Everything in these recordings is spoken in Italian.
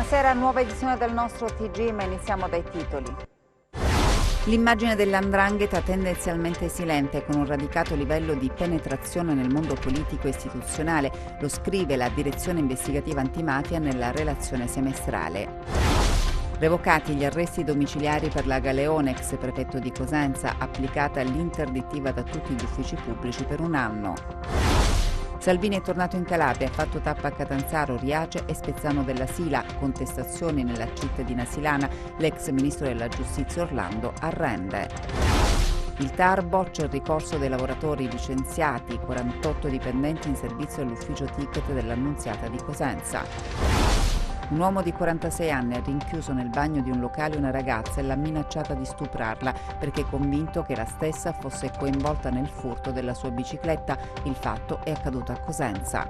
Buonasera, nuova edizione del nostro TG, ma iniziamo dai titoli. L'immagine dell''ndrangheta tendenzialmente silente, con un radicato livello di penetrazione nel mondo politico e istituzionale, lo scrive la Direzione Investigativa Antimafia nella relazione semestrale. Revocati gli arresti domiciliari per la Galeone, ex prefetto di Cosenza, applicata l'interdittiva da tutti gli uffici pubblici per un anno. Salvini è tornato in Calabria, ha fatto tappa a Catanzaro, Riace e Spezzano della Sila. Contestazioni nella cittadina silana, l'ex ministro della giustizia Orlando arrende. Il TAR boccia il ricorso dei lavoratori licenziati, 48 dipendenti in servizio all'ufficio ticket dell'Annunziata di Cosenza. Un uomo di 46 anni ha rinchiuso nel bagno di un locale una ragazza e l'ha minacciata di stuprarla perché è convinto che la stessa fosse coinvolta nel furto della sua bicicletta. Il fatto è accaduto a Cosenza.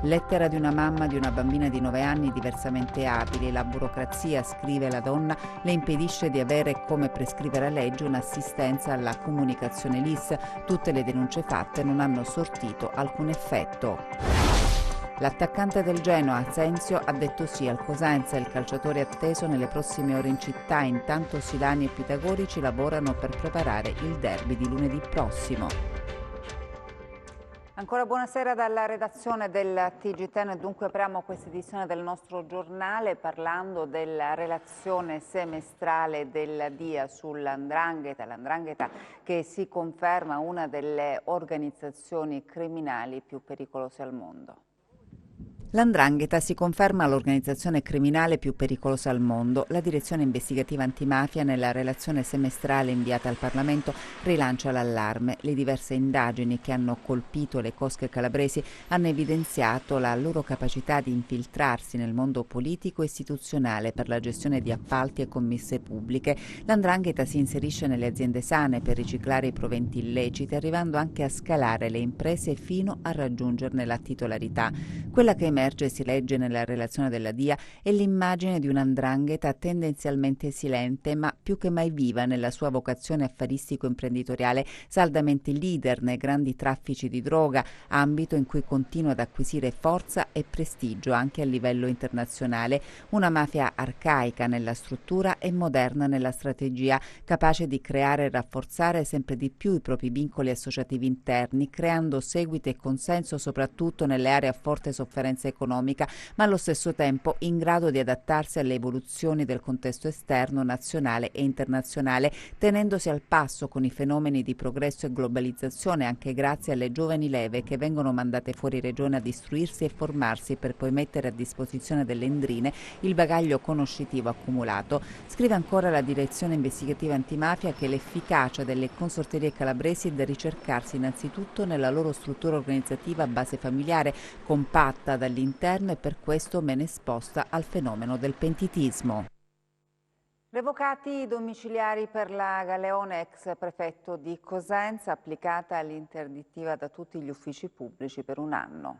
Lettera di una mamma di una bambina di 9 anni diversamente abile. La burocrazia, scrive la donna, le impedisce di avere, come prescrive la legge, un'assistenza alla comunicazione LIS. Tutte le denunce fatte non hanno sortito alcun effetto. L'attaccante del Genoa, Asensio, ha detto sì al Cosenza. Il calciatore è atteso nelle prossime ore in città. Intanto silani e pitagorici lavorano per preparare il derby di lunedì prossimo. Ancora buonasera dalla redazione del TG10 e dunque apriamo questa edizione del nostro giornale parlando della relazione semestrale della DIA sull''ndrangheta, l''ndrangheta che si conferma una delle organizzazioni criminali più pericolose al mondo. L''ndrangheta si conferma l'organizzazione criminale più pericolosa al mondo. La Direzione Investigativa Antimafia, nella relazione semestrale inviata al Parlamento, rilancia l'allarme. Le diverse indagini che hanno colpito le cosche calabresi hanno evidenziato la loro capacità di infiltrarsi nel mondo politico e istituzionale per la gestione di appalti e commesse pubbliche. L''ndrangheta si inserisce nelle aziende sane per riciclare i proventi illeciti, arrivando anche a scalare le imprese fino a raggiungerne la titolarità. Quella che emerge, si legge nella relazione della DIA, è l'immagine di una 'ndrangheta tendenzialmente silente, ma più che mai viva nella sua vocazione affaristico-imprenditoriale, saldamente leader nei grandi traffici di droga, ambito in cui continua ad acquisire forza e prestigio anche a livello internazionale. Una mafia arcaica nella struttura e moderna nella strategia, capace di creare e rafforzare sempre di più i propri vincoli associativi interni, creando seguito e consenso soprattutto nelle aree a forte sofferenza economica, ma allo stesso tempo in grado di adattarsi alle evoluzioni del contesto esterno, nazionale e internazionale, tenendosi al passo con i fenomeni di progresso e globalizzazione, anche grazie alle giovani leve che vengono mandate fuori regione ad istruirsi e formarsi per poi mettere a disposizione delle endrine il bagaglio conoscitivo accumulato. Scrive ancora la Direzione Investigativa Antimafia che l'efficacia delle consorterie calabresi è da ricercarsi innanzitutto nella loro struttura organizzativa a base familiare, compatta dall'interno e per questo meno esposta al fenomeno del pentitismo. Revocati i domiciliari per la Galeone, ex prefetto di Cosenza, applicata l'interdittiva da tutti gli uffici pubblici per un anno.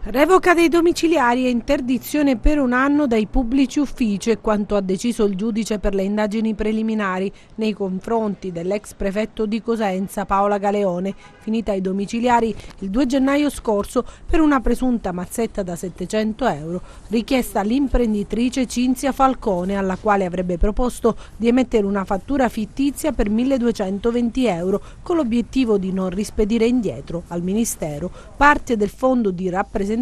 Revoca dei domiciliari e interdizione per un anno dai pubblici uffici è quanto ha deciso il giudice per le indagini preliminari nei confronti dell'ex prefetto di Cosenza Paola Galeone, finita ai domiciliari il 2 gennaio scorso per una presunta mazzetta da 700 euro richiesta all'imprenditrice Cinzia Falcone, alla quale avrebbe proposto di emettere una fattura fittizia per 1.220 euro con l'obiettivo di non rispedire indietro al Ministero parte del fondo di rappresentanza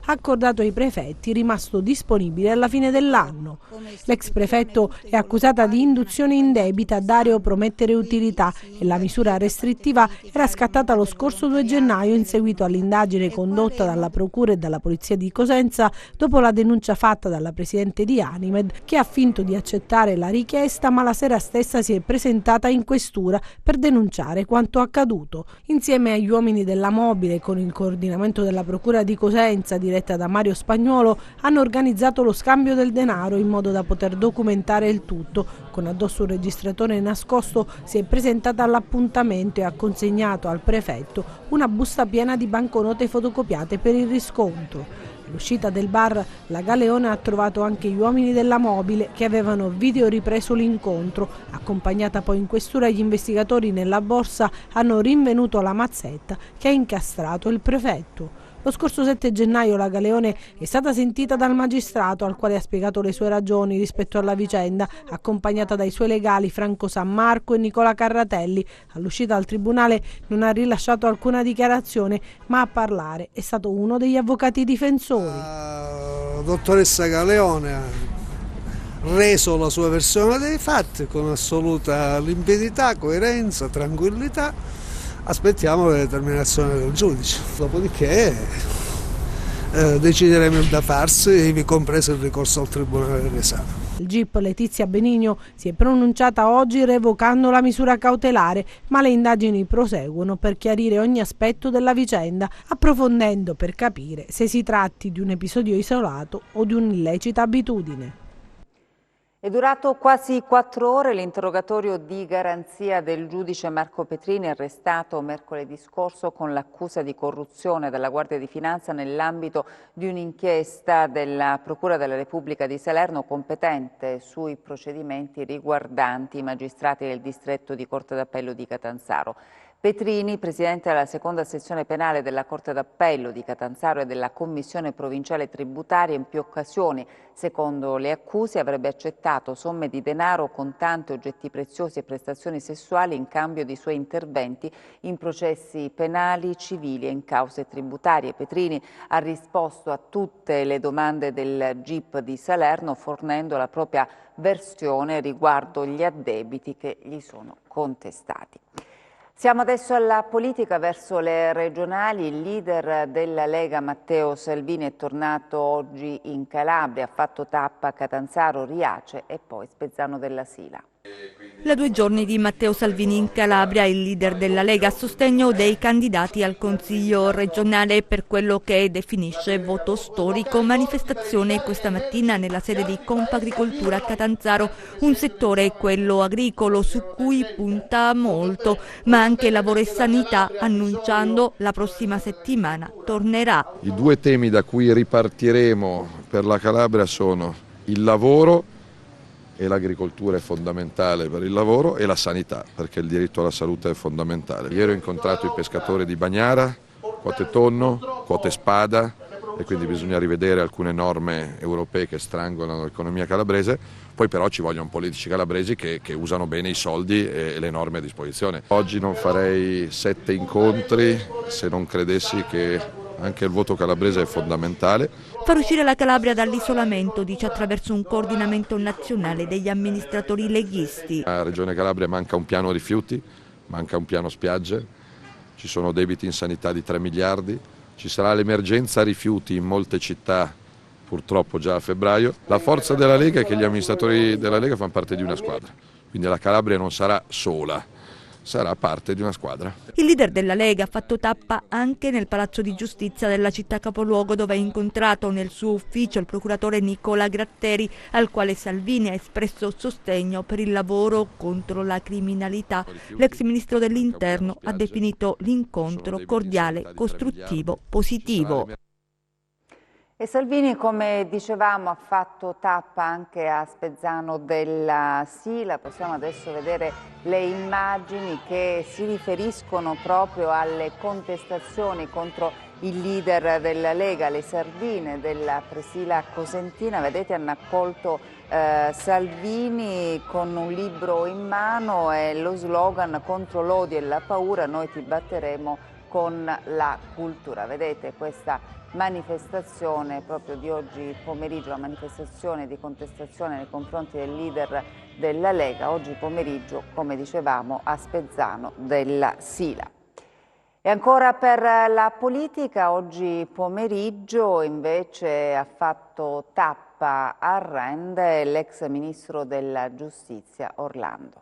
accordato ai prefetti, rimasto disponibile alla fine dell'anno. L'ex prefetto è accusata di induzione indebita a dare o promettere utilità e la misura restrittiva era scattata lo scorso 2 gennaio in seguito all'indagine condotta dalla Procura e dalla Polizia di Cosenza dopo la denuncia fatta dalla presidente di Animed, che ha finto di accettare la richiesta, ma la sera stessa si è presentata in questura per denunciare quanto accaduto. Insieme agli uomini della Mobile, con il coordinamento della Procura di Cosenza, diretta da Mario Spagnuolo, hanno organizzato lo scambio del denaro in modo da poter documentare il tutto. Con addosso un registratore nascosto si è presentata all'appuntamento e ha consegnato al prefetto una busta piena di banconote fotocopiate per il riscontro. All'uscita del bar la Galeone ha trovato anche gli uomini della Mobile che avevano video ripreso l'incontro. Accompagnata poi in questura, gli investigatori nella borsa hanno rinvenuto la mazzetta che ha incastrato il prefetto. Lo scorso 7 gennaio la Galeone è stata sentita dal magistrato, al quale ha spiegato le sue ragioni rispetto alla vicenda, accompagnata dai suoi legali Franco San Marco e Nicola Carratelli. All'uscita dal tribunale non ha rilasciato alcuna dichiarazione, ma a parlare è stato uno degli avvocati difensori. La dottoressa Galeone ha reso la sua versione dei fatti con assoluta limpidità, coerenza, tranquillità. Aspettiamo la determinazione del giudice, dopodiché decideremo il da farsi, ivi compreso il ricorso al Tribunale dell'Esame. Il GIP Letizia Benigno si è pronunciata oggi revocando la misura cautelare, ma le indagini proseguono per chiarire ogni aspetto della vicenda, approfondendo per capire se si tratti di un episodio isolato o di un'illecita abitudine. È durato quasi 4 ore l'interrogatorio di garanzia del giudice Marco Petrini, arrestato mercoledì scorso con l'accusa di corruzione dalla Guardia di Finanza nell'ambito di un'inchiesta della Procura della Repubblica di Salerno competente sui procedimenti riguardanti i magistrati del distretto di Corte d'Appello di Catanzaro. Petrini, presidente della seconda sezione penale della Corte d'Appello di Catanzaro e della Commissione provinciale tributaria, in più occasioni, secondo le accuse, avrebbe accettato somme di denaro, contanti, oggetti preziosi e prestazioni sessuali in cambio di suoi interventi in processi penali, civili e in cause tributarie. Petrini ha risposto a tutte le domande del GIP di Salerno, fornendo la propria versione riguardo gli addebiti che gli sono contestati. Siamo adesso alla politica, verso le regionali. Il leader della Lega Matteo Salvini è tornato oggi in Calabria, ha fatto tappa a Catanzaro, Riace e poi Spezzano della Sila. Da 2 giorni di Matteo Salvini in Calabria, il leader della Lega a sostegno dei candidati al Consiglio regionale per quello che definisce voto storico. Manifestazione questa mattina nella sede di Confagricoltura a Catanzaro, un settore, quello agricolo, su cui punta molto, ma anche lavoro e sanità, annunciando la prossima settimana tornerà. I 2 temi da cui ripartiremo per la Calabria sono il lavoro, e l'agricoltura è fondamentale per il lavoro, e la sanità, perché il diritto alla salute è fondamentale. Ieri ho incontrato i pescatori di Bagnara, quote tonno, quote spada, e quindi bisogna rivedere alcune norme europee che strangolano l'economia calabrese. Poi però ci vogliono politici calabresi che usano bene i soldi e le norme a disposizione. Oggi non farei 7 incontri se non credessi che anche il voto calabrese è fondamentale. Far uscire la Calabria dall'isolamento, dice, attraverso un coordinamento nazionale degli amministratori leghisti. A Regione Calabria manca un piano rifiuti, manca un piano spiagge, ci sono debiti in sanità di 3 miliardi, ci sarà l'emergenza rifiuti in molte città, purtroppo già a febbraio. La forza della Lega è che gli amministratori della Lega fanno parte di una squadra, quindi la Calabria non sarà sola, sarà parte di una squadra. Il leader della Lega ha fatto tappa anche nel Palazzo di Giustizia della città capoluogo, dove ha incontrato nel suo ufficio il procuratore Nicola Gratteri, al quale Salvini ha espresso sostegno per il lavoro contro la criminalità. L'ex ministro dell'Interno ha definito l'incontro cordiale, costruttivo, positivo. E Salvini, come dicevamo, ha fatto tappa anche a Spezzano della Sila. Possiamo adesso vedere le immagini che si riferiscono proprio alle contestazioni contro il leader della Lega. Le sardine della Presila Cosentina, vedete, hanno accolto Salvini con un libro in mano e lo slogan: contro l'odio e la paura noi ti batteremo con la cultura. Vedete questa manifestazione proprio di oggi pomeriggio, la manifestazione di contestazione nei confronti del leader della Lega, oggi pomeriggio, come dicevamo, a Spezzano della Sila. E ancora per la politica, oggi pomeriggio invece ha fatto tappa a Rende l'ex ministro della Giustizia Orlando.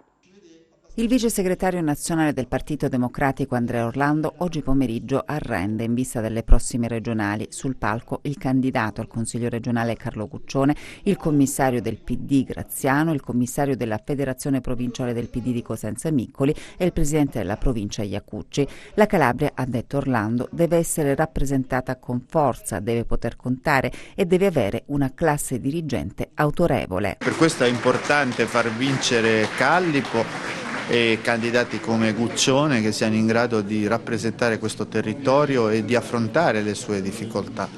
Il vice segretario nazionale del Partito Democratico Andrea Orlando oggi pomeriggio a Rende, in vista delle prossime regionali. Sul palco il candidato al Consiglio regionale Carlo Cuccione, il commissario del PD Graziano, il commissario della Federazione Provinciale del PD di Cosenza Miccoli e il presidente della provincia Iacucci. La Calabria, ha detto Orlando, deve essere rappresentata con forza, deve poter contare e deve avere una classe dirigente autorevole. Per questo è importante far vincere Callipo, e candidati come Guccione che siano in grado di rappresentare questo territorio e di affrontare le sue difficoltà.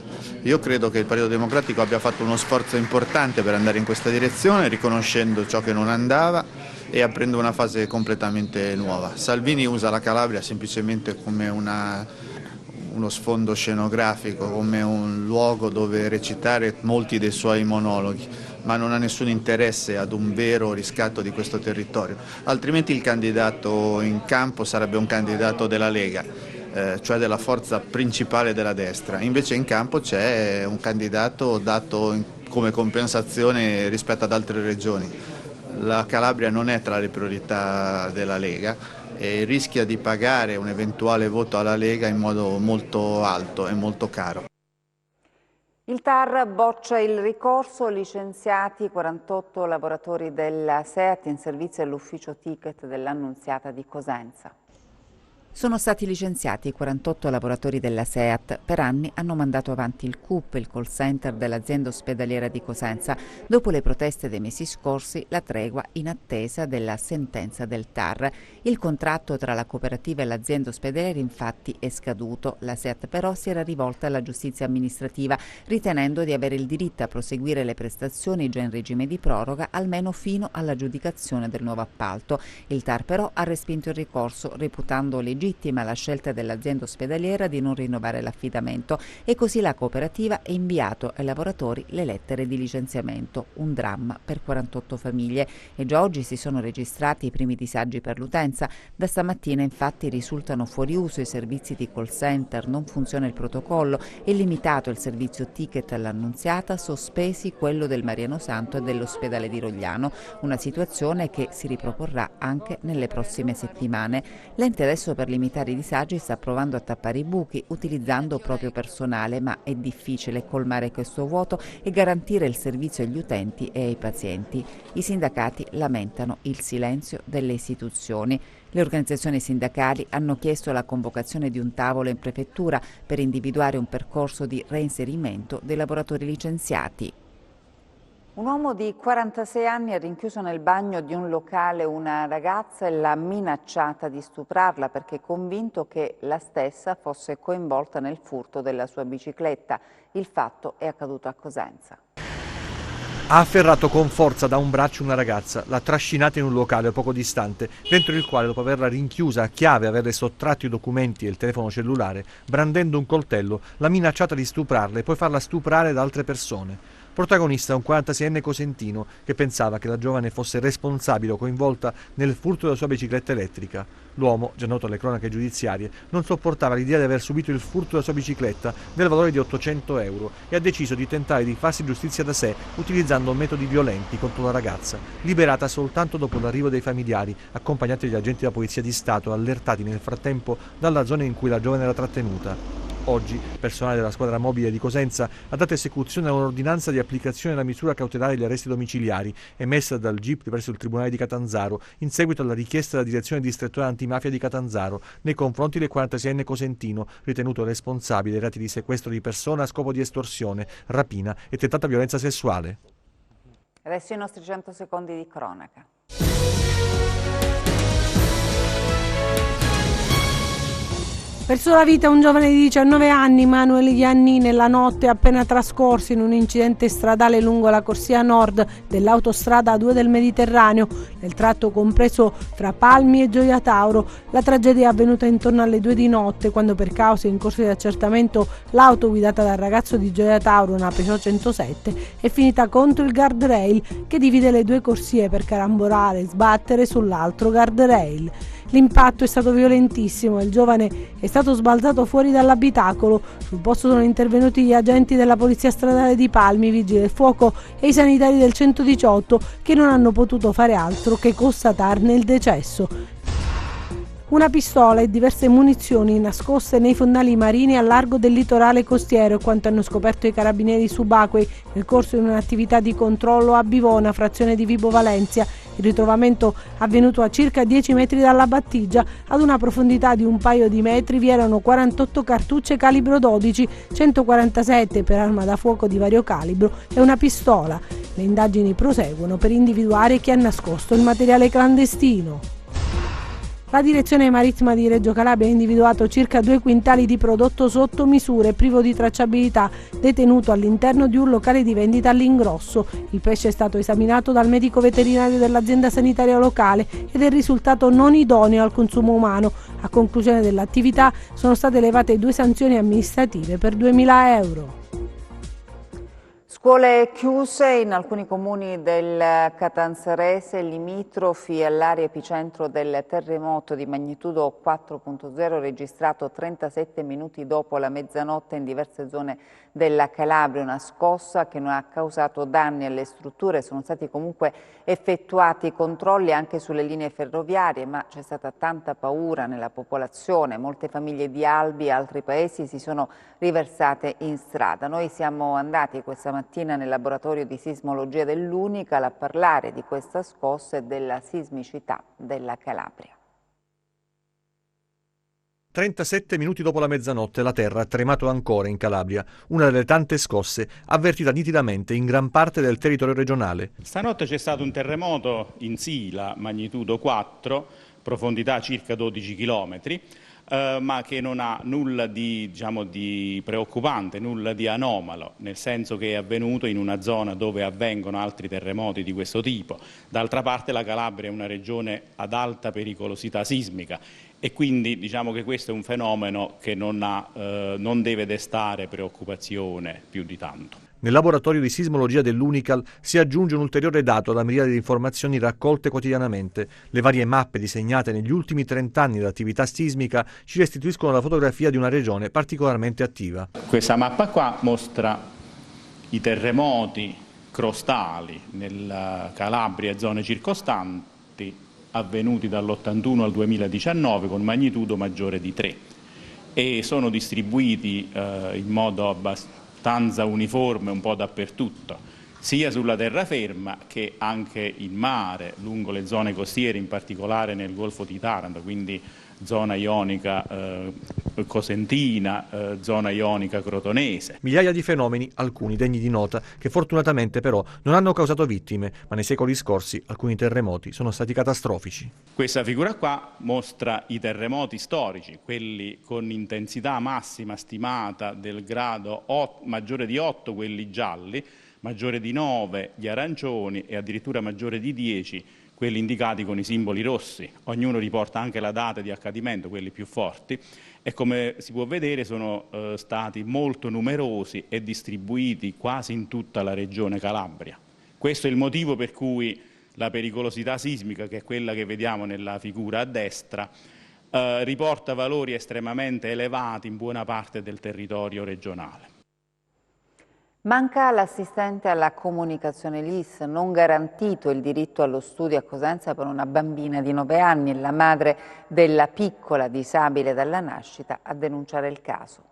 Io credo che il Partito Democratico abbia fatto uno sforzo importante per andare in questa direzione, riconoscendo ciò che non andava e aprendo una fase completamente nuova. Salvini usa la Calabria semplicemente come uno sfondo scenografico, come un luogo dove recitare molti dei suoi monologhi, ma non ha nessun interesse ad un vero riscatto di questo territorio. Altrimenti il candidato in campo sarebbe un candidato della Lega, cioè della forza principale della destra. Invece in campo c'è un candidato dato come compensazione rispetto ad altre regioni. La Calabria non è tra le priorità della Lega e rischia di pagare un eventuale voto alla Lega in modo molto alto e molto caro. Il TAR boccia il ricorso, licenziati 48 lavoratori della SEAT in servizio all'ufficio ticket dell'Annunziata di Cosenza. Sono stati licenziati 48 lavoratori della SEAT. Per anni hanno mandato avanti il CUP, il call center dell'azienda ospedaliera di Cosenza. Dopo le proteste dei mesi scorsi, la tregua in attesa della sentenza del TAR. Il contratto tra la cooperativa e l'azienda ospedaliera infatti è scaduto. La SEAT però si era rivolta alla giustizia amministrativa, ritenendo di avere il diritto a proseguire le prestazioni già in regime di proroga almeno fino all'aggiudicazione del nuovo appalto. Il TAR però ha respinto il ricorso, reputando legittima la scelta dell'azienda ospedaliera di non rinnovare l'affidamento, e così la cooperativa ha inviato ai lavoratori le lettere di licenziamento. Un dramma per 48 famiglie, e già oggi si sono registrati i primi disagi per l'utenza. Da stamattina infatti risultano fuori uso i servizi di call center, non funziona il protocollo, è limitato il servizio ticket all'Annunziata, sospesi quello del Mariano Santo e dell'ospedale di Rogliano, una situazione che si riproporrà anche nelle prossime settimane. L'ente adesso per limitare i disagi sta provando a tappare i buchi utilizzando proprio personale, ma è difficile colmare questo vuoto e garantire il servizio agli utenti e ai pazienti. I sindacati lamentano il silenzio delle istituzioni. Le organizzazioni sindacali hanno chiesto la convocazione di un tavolo in prefettura per individuare un percorso di reinserimento dei lavoratori licenziati. Un uomo di 46 anni ha rinchiuso nel bagno di un locale una ragazza e l'ha minacciata di stuprarla perché è convinto che la stessa fosse coinvolta nel furto della sua bicicletta. Il fatto è accaduto a Cosenza. Ha afferrato con forza da un braccio una ragazza, l'ha trascinata in un locale poco distante, dentro il quale, dopo averla rinchiusa a chiave e averle sottratto i documenti e il telefono cellulare, brandendo un coltello, l'ha minacciata di stuprarla e poi farla stuprare da altre persone. Protagonista un 46enne cosentino che pensava che la giovane fosse responsabile o coinvolta nel furto della sua bicicletta elettrica. L'uomo, già noto alle cronache giudiziarie, non sopportava l'idea di aver subito il furto della sua bicicletta del valore di 800 euro e ha deciso di tentare di farsi giustizia da sé utilizzando metodi violenti contro la ragazza, liberata soltanto dopo l'arrivo dei familiari, accompagnati dagli agenti della Polizia di Stato, allertati nel frattempo dalla zona in cui la giovane era trattenuta. Oggi, personale della squadra mobile di Cosenza ha dato esecuzione a un'ordinanza di applicazione della misura cautelare degli arresti domiciliari emessa dal GIP presso il Tribunale di Catanzaro in seguito alla richiesta della Direzione Distrettuale Antimafia di Catanzaro nei confronti del 46enne cosentino ritenuto responsabile dei reati di sequestro di persona a scopo di estorsione, rapina e tentata violenza sessuale. Adesso i nostri 100 secondi di cronaca. Perso la vita un giovane di 19 anni, Manuel Ianni, nella notte appena trascorsa in un incidente stradale lungo la corsia nord dell'autostrada A2 del Mediterraneo, nel tratto compreso fra Palmi e Gioia Tauro. La tragedia è avvenuta intorno alle 2 di notte, quando per cause in corso di accertamento l'auto guidata dal ragazzo di Gioia Tauro, una Peugeot 107, è finita contro il guardrail che divide le due corsie per carambolare e sbattere sull'altro guardrail. L'impatto è stato violentissimo e il giovane è stato sbalzato fuori dall'abitacolo. Sul posto sono intervenuti gli agenti della Polizia Stradale di Palmi, i Vigili del Fuoco e i sanitari del 118 che non hanno potuto fare altro che constatarne il decesso. Una pistola e diverse munizioni nascoste nei fondali marini a largo del litorale costiero, quanto hanno scoperto i carabinieri subacquei nel corso di un'attività di controllo a Bivona, frazione di Vibo Valentia. Il ritrovamento avvenuto a circa 10 metri dalla battigia. Ad una profondità di un paio di metri vi erano 48 cartucce calibro 12, 147 per arma da fuoco di vario calibro e una pistola. Le indagini proseguono per individuare chi ha nascosto il materiale clandestino. La direzione marittima di Reggio Calabria ha individuato circa 2 quintali di prodotto sotto misure, privo di tracciabilità, detenuto all'interno di un locale di vendita all'ingrosso. Il pesce è stato esaminato dal medico veterinario dell'azienda sanitaria locale ed è risultato non idoneo al consumo umano. A conclusione dell'attività sono state elevate 2 sanzioni amministrative per 2.000 euro. Scuole chiuse in alcuni comuni del Catanzarese limitrofi all'area epicentro del terremoto di magnitudo 4.0 registrato 37 minuti dopo la mezzanotte in diverse zone della Calabria, una scossa che non ha causato danni alle strutture. Sono stati comunque effettuati controlli anche sulle linee ferroviarie, ma c'è stata tanta paura nella popolazione. Molte famiglie di Albi e altri paesi si sono riversate in strada. Noi siamo andati questa mattina nel laboratorio di sismologia dell'Unical a parlare di questa scossa e della sismicità della Calabria. 37 minuti dopo la mezzanotte la terra ha tremato ancora in Calabria, una delle tante scosse avvertita nitidamente in gran parte del territorio regionale. Stanotte c'è stato un terremoto in Sila, magnitudo 4, profondità circa 12 chilometri, ma che non ha nulla di preoccupante, nulla di anomalo, nel senso che è avvenuto in una zona dove avvengono altri terremoti di questo tipo. D'altra parte la Calabria è una regione ad alta pericolosità sismica e quindi diciamo che questo è un fenomeno che non deve destare preoccupazione più di tanto. Nel laboratorio di sismologia dell'Unical si aggiunge un ulteriore dato alla miriade di informazioni raccolte quotidianamente. Le varie mappe disegnate negli ultimi 30 anni dell'attività sismica ci restituiscono la fotografia di una regione particolarmente attiva. Questa mappa qua mostra i terremoti crostali nella Calabria e zone circostanti avvenuti dall'81 al 2019 con magnitudo maggiore di 3 e sono distribuiti in modo abbastanza uniforme un po' dappertutto, sia sulla terraferma che anche in mare, lungo le zone costiere, in particolare nel Golfo di Taranto, quindi zona ionica cosentina, zona ionica crotonese. Migliaia di fenomeni, alcuni degni di nota, che fortunatamente però non hanno causato vittime, ma nei secoli scorsi alcuni terremoti sono stati catastrofici. Questa figura qua mostra i terremoti storici, quelli con intensità massima stimata del grado maggiore di 8, quelli gialli, maggiore di 9 gli arancioni e addirittura maggiore di 10 quelli indicati con i simboli rossi. Ognuno riporta anche la data di accadimento, quelli più forti, e come si può vedere sono stati molto numerosi e distribuiti quasi in tutta la regione Calabria. Questo è il motivo per cui la pericolosità sismica, che è quella che vediamo nella figura a destra, riporta valori estremamente elevati in buona parte del territorio regionale. Manca l'assistente alla comunicazione LIS, non garantito il diritto allo studio a Cosenza per una bambina di 9 anni e la madre della piccola disabile dalla nascita a denunciare il caso.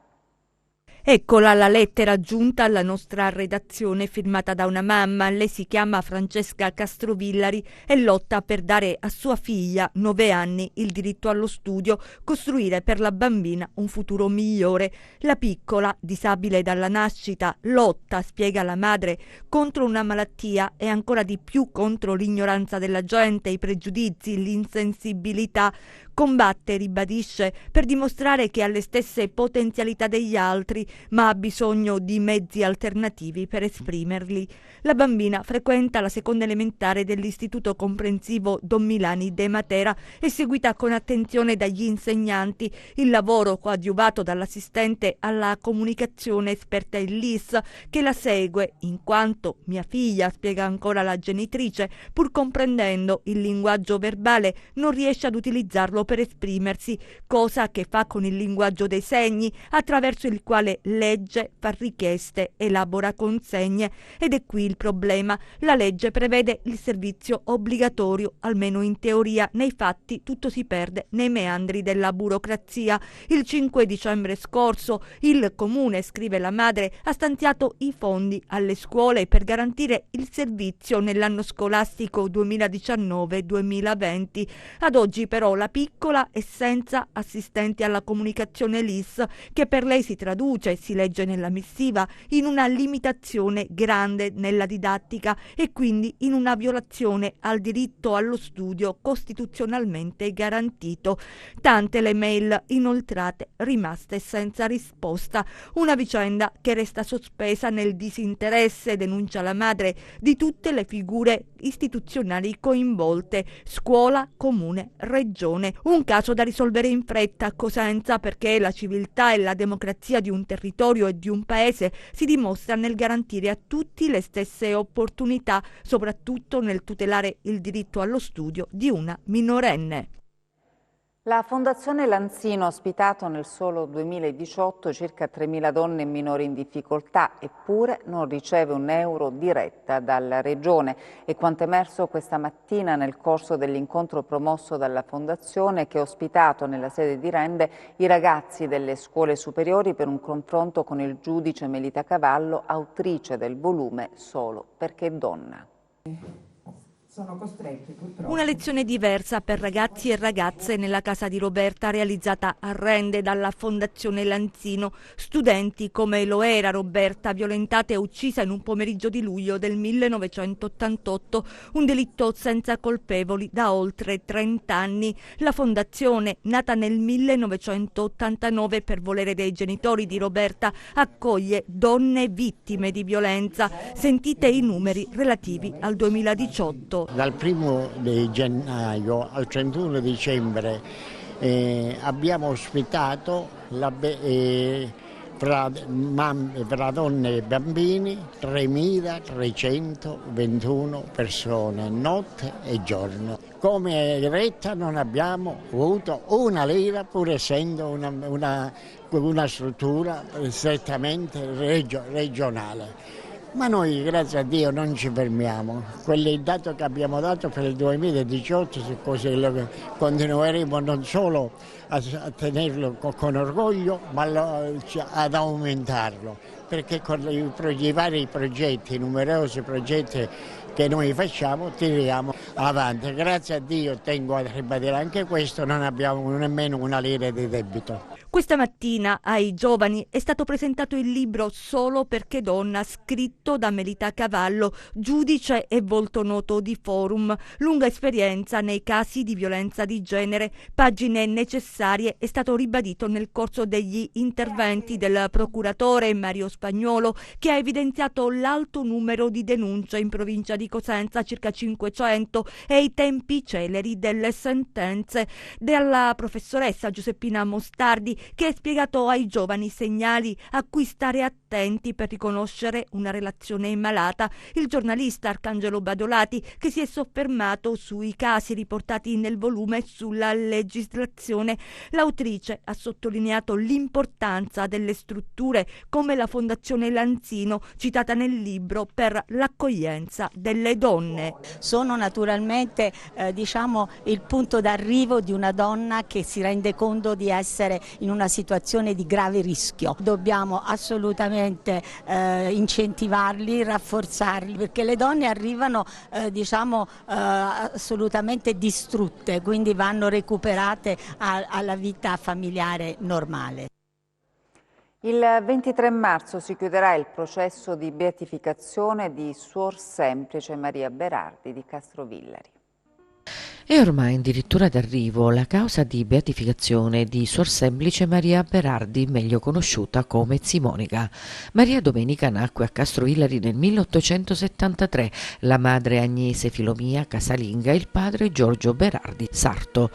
Eccola la lettera giunta alla nostra redazione firmata da una mamma. Lei si chiama Francesca Castrovillari e lotta per dare a sua figlia, 9 anni, il diritto allo studio, costruire per la bambina un futuro migliore. La piccola, disabile dalla nascita, lotta, spiega la madre, contro una malattia e ancora di più contro l'ignoranza della gente, i pregiudizi, l'insensibilità. Combatte, ribadisce, per dimostrare che ha le stesse potenzialità degli altri, ma ha bisogno di mezzi alternativi per esprimerli. La bambina frequenta la seconda elementare dell'Istituto Comprensivo Don Milani de Matera, è seguita con attenzione dagli insegnanti. Il lavoro coadiuvato dall'assistente alla comunicazione esperta in LIS, che la segue in quanto mia figlia, spiega ancora la genitrice, pur comprendendo il linguaggio verbale, non riesce ad utilizzarlo per esprimersi, cosa che fa con il linguaggio dei segni, attraverso il quale legge, fa richieste, elabora consegne. Ed è qui il problema. La legge prevede il servizio obbligatorio, almeno in teoria. Nei fatti tutto si perde nei meandri della burocrazia. Il 5 dicembre scorso il comune, scrive la madre, ha stanziato i fondi alle scuole per garantire il servizio nell'anno scolastico 2019-2020. Ad oggi però la piccola piccola e senza assistenti alla comunicazione LIS, che per lei si traduce, si legge nella missiva, in una limitazione grande nella didattica e quindi in una violazione al diritto allo studio costituzionalmente garantito. Tante le mail inoltrate rimaste senza risposta, una vicenda che resta sospesa nel disinteresse, denuncia la madre, di tutte le figure istituzionali coinvolte, scuola, comune, regione. Un caso da risolvere in fretta a Cosenza, perché la civiltà e la democrazia di un territorio e di un paese si dimostra nel garantire a tutti le stesse opportunità, soprattutto nel tutelare il diritto allo studio di una minorenne. La Fondazione Lanzino ha ospitato nel solo 2018 circa 3.000 donne e minori in difficoltà, eppure non riceve €1 diretta dalla Regione. È quanto emerso questa mattina nel corso dell'incontro promosso dalla Fondazione, che ha ospitato nella sede di Rende i ragazzi delle scuole superiori per un confronto con il giudice Melita Cavallo, autrice del volume Solo perché donna. Sono costretti purtroppo. Una lezione diversa per ragazzi e ragazze nella casa di Roberta, realizzata a Rende dalla Fondazione Lanzino. Studenti come lo era Roberta, violentata e uccisa in un pomeriggio di luglio del 1988, un delitto senza colpevoli da oltre 30 anni. La Fondazione, nata nel 1989 per volere dei genitori di Roberta, accoglie donne vittime di violenza. Sentite i numeri relativi al 2018. Dal 1 di gennaio al 31 dicembre abbiamo ospitato fra donne e bambini 3.321 persone, notte e giorno. Come retta non abbiamo avuto una lira, pur essendo una struttura strettamente regionale. Ma noi, grazie a Dio, non ci fermiamo. Quel dato che abbiamo dato per il 2018, così continueremo non solo a tenerlo con orgoglio, ma ad aumentarlo, perché con i vari progetti, i numerosi progetti che noi facciamo, tiriamo avanti. Grazie a Dio, tengo a ribadire anche questo, non abbiamo nemmeno una lira di debito. Questa mattina ai giovani è stato presentato il libro Solo perché donna, scritto da Melita Cavallo, giudice e volto noto di Forum. Lunga esperienza nei casi di violenza di genere, pagine necessarie, è stato ribadito nel corso degli interventi del procuratore Mario Spagnolo, che ha evidenziato l'alto numero di denunce in provincia di Cosenza, circa 500, e i tempi celeri delle sentenze. Dalla professoressa Giuseppina Mostardi, che ha spiegato ai giovani segnali a cui stare attenti per riconoscere una relazione malata. Il giornalista Arcangelo Badolati, che si è soffermato sui casi riportati nel volume sulla legislazione. L'autrice ha sottolineato l'importanza delle strutture come la Fondazione Lanzino, citata nel libro, per l'accoglienza delle donne. Sono naturalmente il punto d'arrivo di una donna che si rende conto di essere in una situazione di grave rischio. Dobbiamo assolutamente incentivarli, rafforzarli, perché le donne arrivano assolutamente distrutte, quindi vanno recuperate alla vita familiare normale. Il 23 marzo si chiuderà il processo di beatificazione di Suor Semplice Maria Berardi di Castrovillari. È ormai addirittura d'arrivo la causa di beatificazione di Suor Semplice Maria Berardi, meglio conosciuta come Simonica. Maria Domenica nacque a Castrovillari nel 1873, la madre Agnese Filomia casalinga e il padre Giorgio Berardi sarto.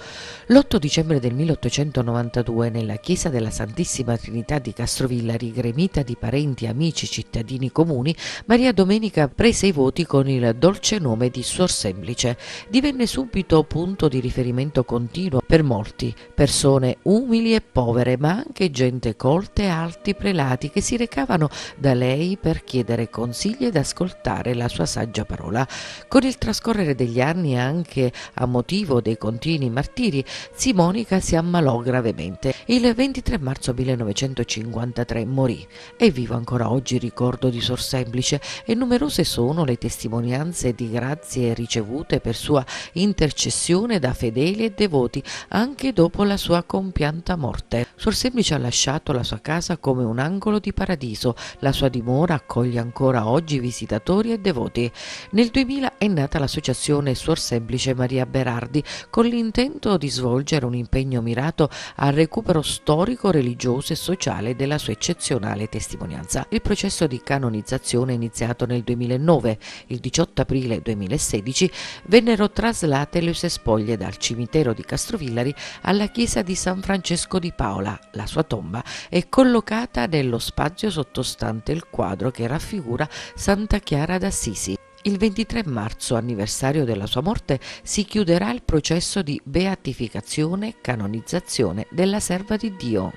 L'8 dicembre del 1892, nella chiesa della Santissima Trinità di Castrovillari, gremita di parenti, amici, cittadini comuni, Maria Domenica prese i voti con il dolce nome di Suor Semplice. Divenne subito punto di riferimento continuo per molti, persone umili e povere, ma anche gente colta e alti prelati che si recavano da lei per chiedere consigli ed ascoltare la sua saggia parola. Con il trascorrere degli anni, anche a motivo dei continui martiri, Simonica si ammalò gravemente. Il 23 marzo 1953 morì. È vivo ancora oggi il ricordo di Suor Semplice e numerose sono le testimonianze di grazie ricevute per sua intercessione processione da fedeli e devoti anche dopo la sua compianta morte. Suor Semplice ha lasciato la sua casa come un angolo di paradiso, la sua dimora accoglie ancora oggi visitatori e devoti. Nel 2000 è nata l'associazione Suor Semplice Maria Berardi con l'intento di svolgere un impegno mirato al recupero storico, religioso e sociale della sua eccezionale testimonianza. Il processo di canonizzazione è iniziato nel 2009. Il 18 aprile 2016 vennero traslate le sue spoglie dal cimitero di Castrovillari alla chiesa di San Francesco di Paola. La sua tomba è collocata nello spazio sottostante il quadro che raffigura Santa Chiara d'Assisi. Il 23 marzo, anniversario della sua morte, si chiuderà il processo di beatificazione e canonizzazione della serva di Dio.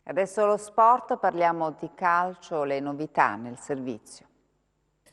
Adesso lo sport, parliamo di calcio, le novità nel servizio.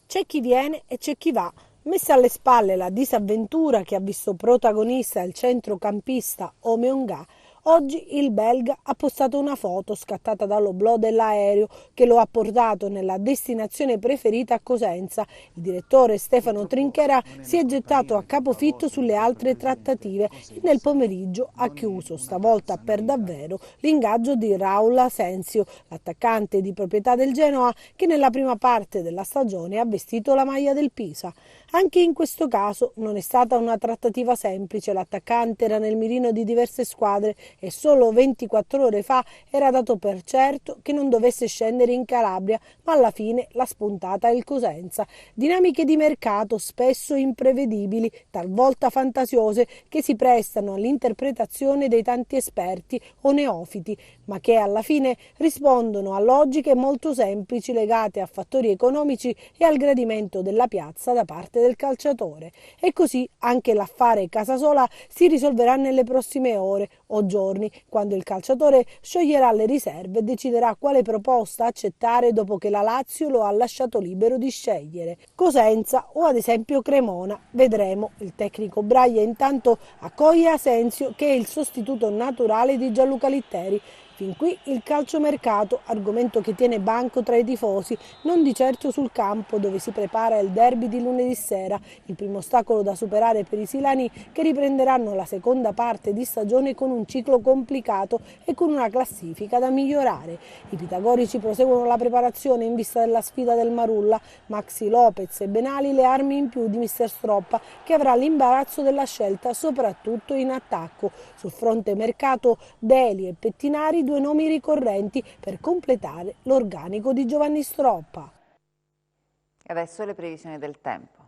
C'è chi viene e c'è chi va. Messa alle spalle la disavventura che ha visto protagonista il centrocampista Omeonga, oggi il belga ha postato una foto scattata dall'oblò dell'aereo che lo ha portato nella destinazione preferita a Cosenza. Il direttore Stefano Trinchera si è gettato a capofitto sulle altre trattative e nel pomeriggio ha chiuso, stavolta per davvero, l'ingaggio di Raul Asensio, l'attaccante di proprietà del Genoa che nella prima parte della stagione ha vestito la maglia del Pisa. Anche in questo caso non è stata una trattativa semplice, l'attaccante era nel mirino di diverse squadre e solo 24 ore fa era dato per certo che non dovesse scendere in Calabria, ma alla fine l'ha spuntata il Cosenza. Dinamiche di mercato spesso imprevedibili, talvolta fantasiose, che si prestano all'interpretazione dei tanti esperti o neofiti, ma che alla fine rispondono a logiche molto semplici legate a fattori economici e al gradimento della piazza da parte del calciatore. E così anche l'affare Casasola si risolverà nelle prossime ore o giorni, quando il calciatore scioglierà le riserve e deciderà quale proposta accettare dopo che la Lazio lo ha lasciato libero di scegliere. Cosenza o ad esempio Cremona, vedremo. Il tecnico Braglia intanto accoglie Asensio, che è il sostituto naturale di Gianluca Litteri. Fin qui il calciomercato, argomento che tiene banco tra i tifosi, non di certo sul campo dove si prepara il derby di lunedì sera, il primo ostacolo da superare per i silani che riprenderanno la seconda parte di stagione con un ciclo complicato e con una classifica da migliorare. I pitagorici proseguono la preparazione in vista della sfida del Marulla, Maxi Lopez e Benali le armi in più di mister Stroppa, che avrà l'imbarazzo della scelta soprattutto in attacco. Sul fronte mercato Deli e Pettinari, due nomi ricorrenti per completare l'organico di Giovanni Stroppa. E adesso le previsioni del tempo.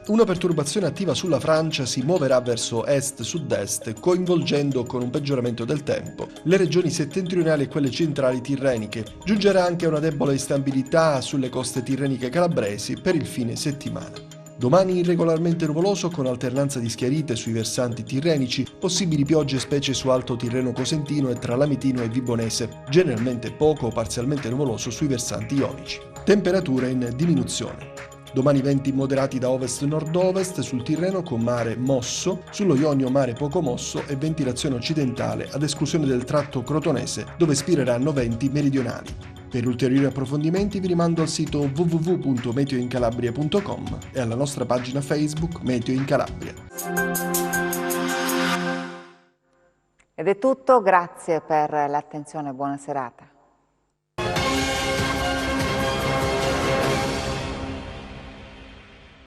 Una perturbazione attiva sulla Francia si muoverà verso est-sud-est, coinvolgendo con un peggioramento del tempo le regioni settentrionali e quelle centrali tirreniche. Giungerà anche una debole instabilità sulle coste tirreniche calabresi per il fine settimana. Domani irregolarmente nuvoloso con alternanza di schiarite sui versanti tirrenici, possibili piogge specie su Alto Tirreno Cosentino e tra Lametino e Vibonese, generalmente poco o parzialmente nuvoloso sui versanti ionici. Temperature in diminuzione. Domani venti moderati da ovest-nord-ovest sul Tirreno con mare mosso, sullo Ionio mare poco mosso e ventilazione occidentale ad esclusione del tratto crotonese dove spireranno venti meridionali. Per ulteriori approfondimenti vi rimando al sito www.meteoincalabria.com e alla nostra pagina Facebook Meteo in Calabria. Ed è tutto, grazie per l'attenzione, buona serata.